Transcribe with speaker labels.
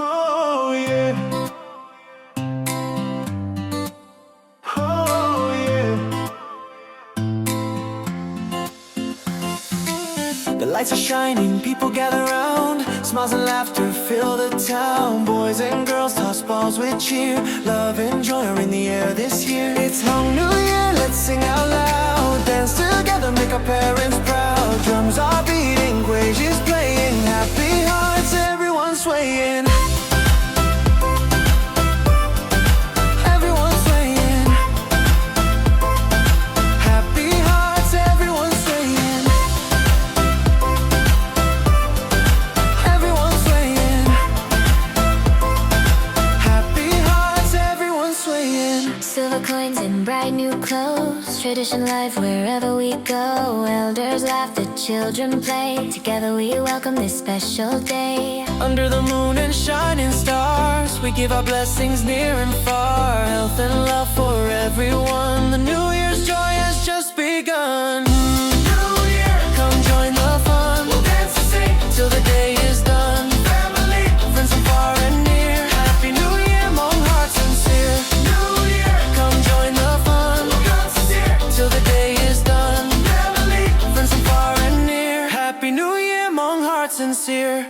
Speaker 1: Oh yeah. Oh yeah. The lights are shining, people gather round. Smiles and laughter fill the town. Boys and girls toss balls with cheer. Love and joy are in the air this year. It's Hmong New Year, let's sing out loud. Dance together, make our parents proud. Drums are beating, quays playing. Happy hearts, everyone swaying. Everyone swaying. Happy hearts, everyone swaying. Everyone swaying. Happy hearts, everyone swaying.
Speaker 2: Silver coins and bright new clothes, tradition life wherever we go. Elders laugh, the children play. Together we welcome this special day.
Speaker 1: Under the moon and shining stars, we give our blessings near and far. Health and love for everyone. The New Year's joy has just begun. New Year, come join the fun. We'll dance and sing till the day is done. Family, friends from far and near. Happy New Year, Hmong hearts sincere. New Year, come join the fun. We'll dance sincere till the day is done. Family, friends from far and near. Happy New Year, Hmong hearts sincere.